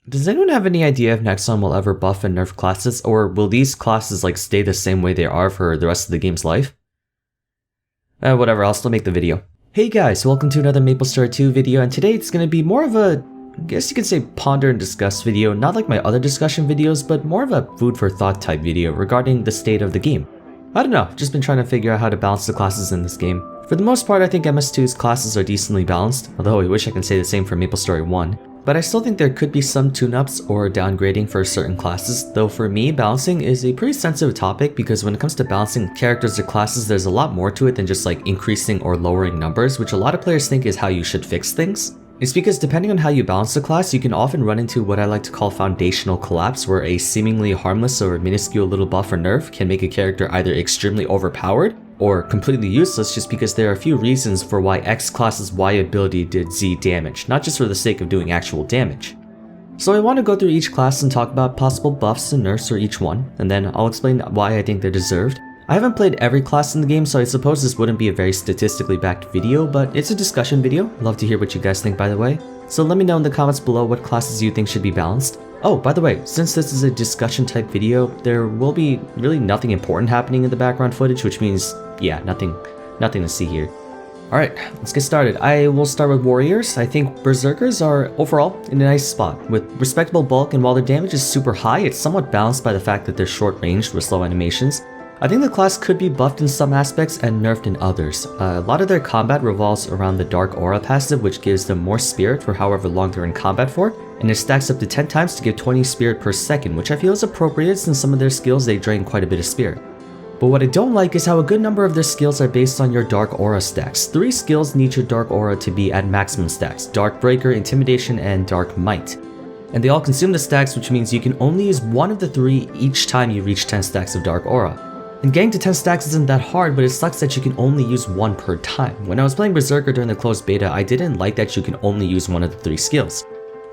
Does anyone have any idea if Nexon will ever buff and nerf classes, or will these classes like stay the same way they are for the rest of the game's life? Whatever, I'll still make the video. Hey guys, welcome to another MapleStory 2 video, and today it's going to be more of a, I guess you could say, ponder and discuss video, not like my other discussion videos, but more of a food for thought type video regarding the state of the game. I don't know, just been trying to figure out how to balance the classes in this game. For the most part, I think MS2's classes are decently balanced, although I wish I can say the same for MapleStory 1. But I still think there could be some tune-ups or downgrading for certain classes, though for me, balancing is a pretty sensitive topic because when it comes to balancing characters or classes, there's a lot more to it than just like increasing or lowering numbers, which a lot of players think is how you should fix things. It's because depending on how you balance the class, you can often run into what I like to call foundational collapse, where a seemingly harmless or minuscule little buff or nerf can make a character either extremely overpowered or completely useless just because there are a few reasons for why X class's Y ability did Z damage, not just for the sake of doing actual damage. So I want to go through each class and talk about possible buffs and nerfs for each one, and then I'll explain why I think they're deserved. I haven't played every class in the game, so I suppose this wouldn't be a very statistically backed video, but it's a discussion video. Love to hear what you guys think, by the way. So let me know in the comments below what classes you think should be balanced. Oh, by the way, since this is a discussion type video, there will be really nothing important happening in the background footage, which means, yeah, nothing to see here. Alright, let's get started. I will start with warriors. I think berserkers are overall in a nice spot, with respectable bulk, and while their damage is super high, it's somewhat balanced by the fact that they're short ranged with slow animations. I think the class could be buffed in some aspects and nerfed in others. A lot of their combat revolves around the Dark Aura passive, which gives them more spirit for however long they're in combat for, and it stacks up to 10 times to give 20 spirit per second, which I feel is appropriate since some of their skills they drain quite a bit of spirit. But what I don't like is how a good number of their skills are based on your Dark Aura stacks. 3 skills need your Dark Aura to be at maximum stacks: Dark Breaker, Intimidation, and Dark Might. And they all consume the stacks, which means you can only use one of the 3 each time you reach 10 stacks of Dark Aura. And getting to 10 stacks isn't that hard, but it sucks that you can only use 1 per time. When I was playing Berserker during the closed beta, I didn't like that you can only use one of the 3 skills.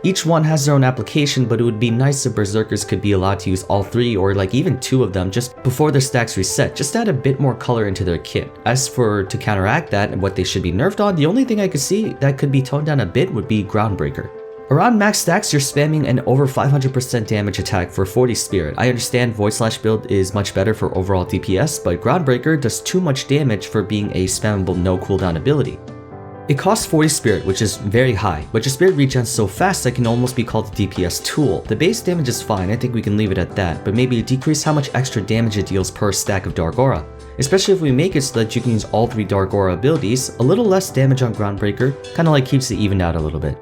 Each one has their own application, but it would be nice if Berserkers could be allowed to use all 3 or like even 2 of them just before their stacks reset, just to add a bit more color into their kit. As for to counteract that and what they should be nerfed on, the only thing I could see that could be toned down a bit would be Groundbreaker. Around max stacks, you're spamming an over 500% damage attack for 40 spirit. I understand Void Slash build is much better for overall DPS, but Groundbreaker does too much damage for being a spammable no cooldown ability. It costs 40 spirit, which is very high, but your spirit regens so fast that can almost be called a DPS tool. The base damage is fine, I think we can leave it at that, but maybe decrease how much extra damage it deals per stack of Dark Aura. Especially if we make it so that you can use all 3 Dark Aura abilities, a little less damage on Groundbreaker kinda like keeps it evened out a little bit.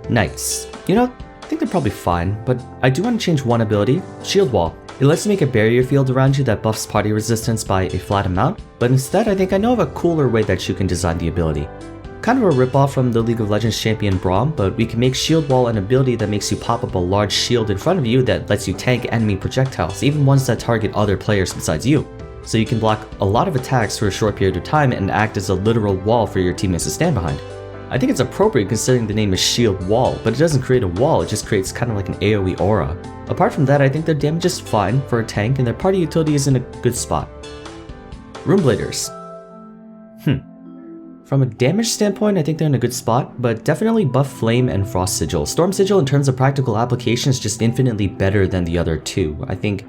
Knights. You know, I think they're probably fine, but I do want to change one ability, Shield Wall. It lets you make a barrier field around you that buffs party resistance by a flat amount, but instead I think I know of a cooler way that you can design the ability. Kind of a ripoff from the League of Legends champion Braum, but we can make Shield Wall an ability that makes you pop up a large shield in front of you that lets you tank enemy projectiles, even ones that target other players besides you. So you can block a lot of attacks for a short period of time and act as a literal wall for your teammates to stand behind. I think it's appropriate considering the name is Shield Wall, but it doesn't create a wall, it just creates kind of like an AoE aura. Apart from that, I think their damage is fine for a tank and their party utility is in a good spot. Runebladers. From a damage standpoint, I think they're in a good spot, but definitely buff Flame and Frost Sigil. Storm Sigil in terms of practical application is just infinitely better than the other 2. I think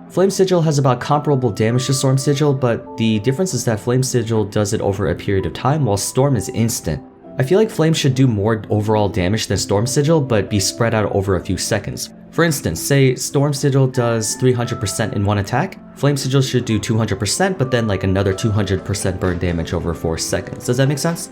Flame Sigil has about comparable damage to Storm Sigil, but the difference is that Flame Sigil does it over a period of time while Storm is instant. I feel like Flame should do more overall damage than Storm Sigil, but be spread out over a few seconds. For instance, say Storm Sigil does 300% in one attack, Flame Sigil should do 200%, but then like another 200% burn damage over 4 seconds. Does that make sense?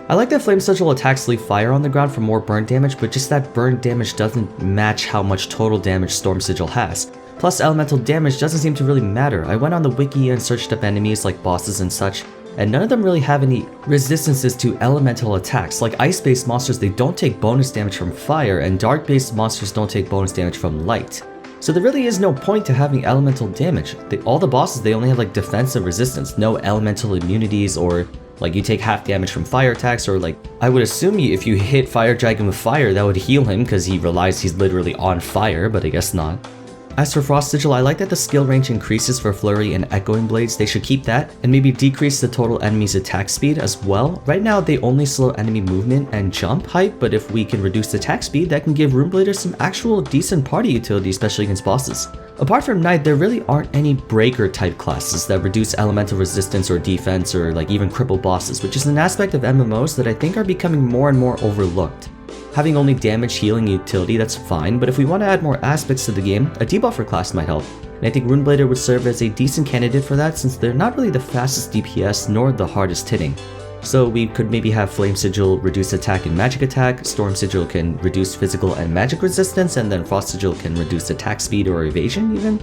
I like that Flame Sigil attacks leave fire on the ground for more burn damage, but just that burn damage doesn't match how much total damage Storm Sigil has. Plus, elemental damage doesn't seem to really matter. I went on the wiki and searched up enemies like bosses and such, and none of them really have any resistances to elemental attacks. Like ice-based monsters, they don't take bonus damage from fire, and dark-based monsters don't take bonus damage from light. So there really is no point to having elemental damage. All the bosses, they only have like defensive resistance, no elemental immunities, or like you take half damage from fire attacks, or like I would assume if you hit Fire Dragon with fire, that would heal him because he realized he's literally on fire, but I guess not. As for Frost Sigil, I like that the skill range increases for Flurry and Echoing Blades. They should keep that, and maybe decrease the total enemy's attack speed as well. Right now, they only slow enemy movement and jump height, but if we can reduce the attack speed, that can give Runebladers some actual decent party utility, especially against bosses. Apart from Knight, there really aren't any breaker type classes that reduce elemental resistance or defense or like even cripple bosses, which is an aspect of MMOs that I think are becoming more and more overlooked. Having only damage healing utility, that's fine, but if we want to add more aspects to the game, a debuffer class might help. And I think Runeblader would serve as a decent candidate for that since they're not really the fastest DPS nor the hardest hitting. So we could maybe have Flame Sigil reduce attack and magic attack, Storm Sigil can reduce physical and magic resistance, and then Frost Sigil can reduce attack speed or evasion even?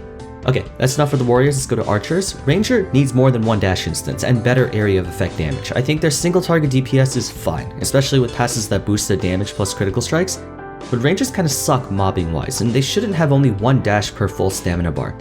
Okay, that's enough for the warriors, let's go to archers. Ranger needs more than one dash instance and better area of effect damage. I think their single target DPS is fine, especially with passes that boost their damage plus critical strikes, but rangers kinda suck mobbing wise, and they shouldn't have only one dash per full stamina bar.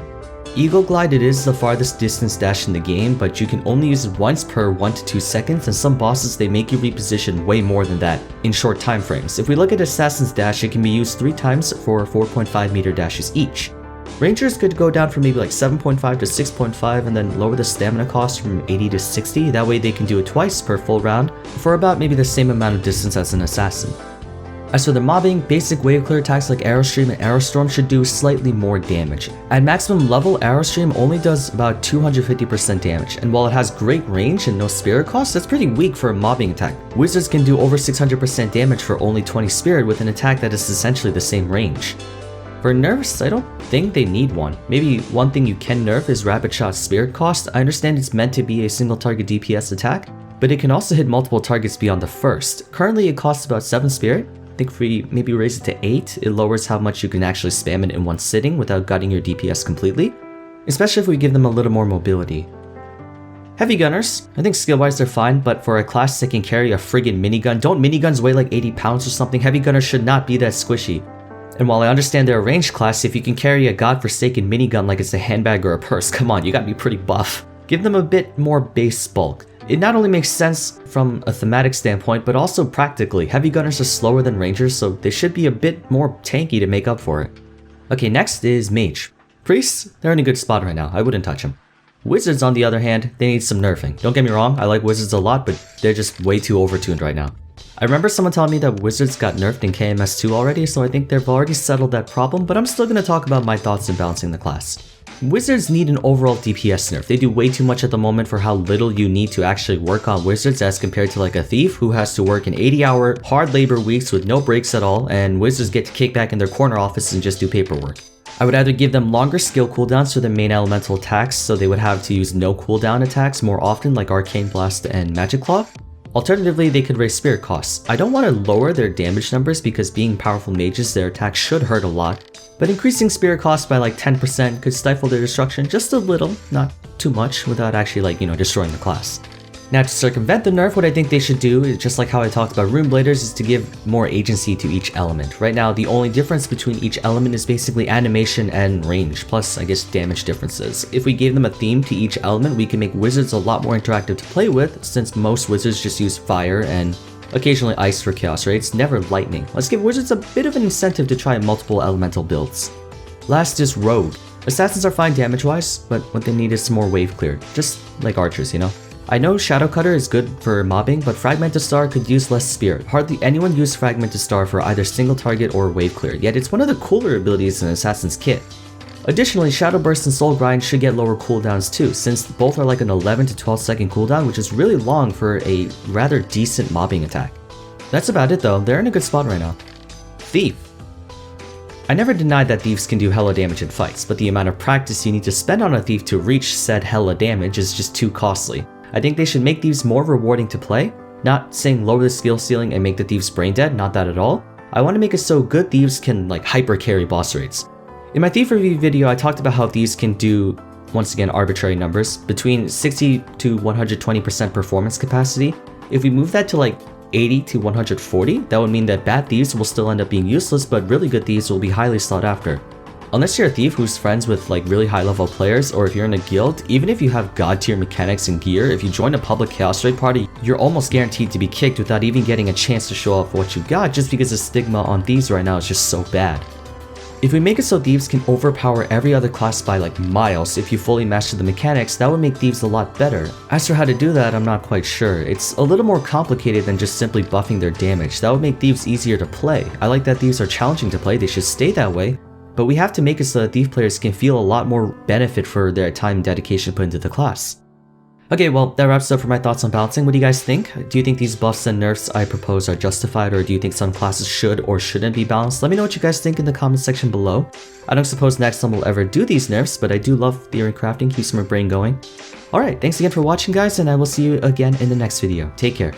Eagle Glide, it is the farthest distance dash in the game, but you can only use it once per 1 to 2 seconds, and some bosses they make you reposition way more than that in short time frames. If we look at Assassin's Dash, it can be used 3 times for 4.5 meter dashes each. Rangers could go down from maybe like 7.5 to 6.5 and then lower the stamina cost from 80 to 60, that way they can do it twice per full round for about maybe the same amount of distance as an assassin. As for the mobbing, basic wave clear attacks like Arrow Stream and Arrow Storm should do slightly more damage. At maximum level, Arrow Stream only does about 250% damage, and while it has great range and no spirit cost, that's pretty weak for a mobbing attack. Wizards can do over 600% damage for only 20 spirit with an attack that is essentially the same range. For nerfs, I don't think they need one. Maybe one thing you can nerf is Rapid Shot's spirit cost. I understand it's meant to be a single target DPS attack, but it can also hit multiple targets beyond the first. Currently it costs about 7 spirit. I think if we maybe raise it to 8, it lowers how much you can actually spam it in one sitting without gutting your DPS completely, especially if we give them a little more mobility. Heavy Gunners, I think skill-wise they're fine, but for a class that can carry a friggin' minigun, don't miniguns weigh like 80 pounds or something? Heavy Gunners should not be that squishy. And while I understand they're a ranged class, if you can carry a godforsaken minigun like it's a handbag or a purse, come on, you gotta be pretty buff. Give them a bit more base bulk. It not only makes sense from a thematic standpoint, but also practically. Heavy Gunners are slower than Rangers, so they should be a bit more tanky to make up for it. Okay, next is Mage. Priests, they're in a good spot right now, I wouldn't touch them. Wizards, on the other hand, they need some nerfing. Don't get me wrong, I like Wizards a lot, but they're just way too overtuned right now. I remember someone telling me that Wizards got nerfed in KMS2 already, so I think they've already settled that problem, but I'm still going to talk about my thoughts in balancing the class. Wizards need an overall DPS nerf. They do way too much at the moment for how little you need to actually work on Wizards as compared to like a Thief who has to work in 80-hour hard labor weeks with no breaks at all, and Wizards get to kick back in their corner office and just do paperwork. I would either give them longer skill cooldowns for their main elemental attacks so they would have to use no cooldown attacks more often like Arcane Blast and Magic Claw. Alternatively, they could raise spirit costs. I don't want to lower their damage numbers because being powerful mages, their attacks should hurt a lot, but increasing spirit costs by like 10% could stifle their destruction just a little, not too much, without actually like, destroying the class. Now to circumvent the nerf, what I think they should do, is just like how I talked about Runebladers, is to give more agency to each element. Right now, the only difference between each element is basically animation and range, plus I guess damage differences. If we gave them a theme to each element, we can make wizards a lot more interactive to play with, since most wizards just use fire and occasionally ice for chaos rates, never lightning. Let's give wizards a bit of an incentive to try multiple elemental builds. Last is Rogue. Assassins are fine damage-wise, but what they need is some more wave clear, just like archers, I know Shadow Cutter is good for mobbing, but Fragmented Star could use less spirit. Hardly anyone uses Fragmented Star for either single target or wave clear, yet it's one of the cooler abilities in Assassin's kit. Additionally, Shadow Burst and Soul Grind should get lower cooldowns too, since both are like an 11 to 12 second cooldown, which is really long for a rather decent mobbing attack. That's about it though, they're in a good spot right now. Thief. I never denied that thieves can do hella damage in fights, but the amount of practice you need to spend on a thief to reach said hella damage is just too costly. I think they should make thieves more rewarding to play, not saying lower the skill ceiling and make the thieves brain dead, not that at all. I want to make it so good thieves can like hyper carry boss rates. In my thief review video, I talked about how thieves can do, once again arbitrary numbers, between 60 to 120% performance capacity. If we move that to like 80 to 140, that would mean that bad thieves will still end up being useless, but really good thieves will be highly sought after. Unless you're a thief who's friends with like really high level players, or if you're in a guild, even if you have god tier mechanics and gear, if you join a public chaos raid party, you're almost guaranteed to be kicked without even getting a chance to show off what you got, just because the stigma on thieves right now is just so bad. If we make it so thieves can overpower every other class by like miles if you fully master the mechanics, that would make thieves a lot better. As for how to do that, I'm not quite sure. It's a little more complicated than just simply buffing their damage. That would make thieves easier to play. I like that thieves are challenging to play, they should stay that way, but we have to make it so that thief players can feel a lot more benefit for their time and dedication put into the class. Okay, well, that wraps up for my thoughts on balancing. What do you guys think? Do you think these buffs and nerfs I propose are justified, or do you think some classes should or shouldn't be balanced? Let me know what you guys think in the comment section below. I don't suppose Nexon will ever do these nerfs, but I do love theory crafting, keeps my brain going. Alright, thanks again for watching guys, and I will see you again in the next video. Take care.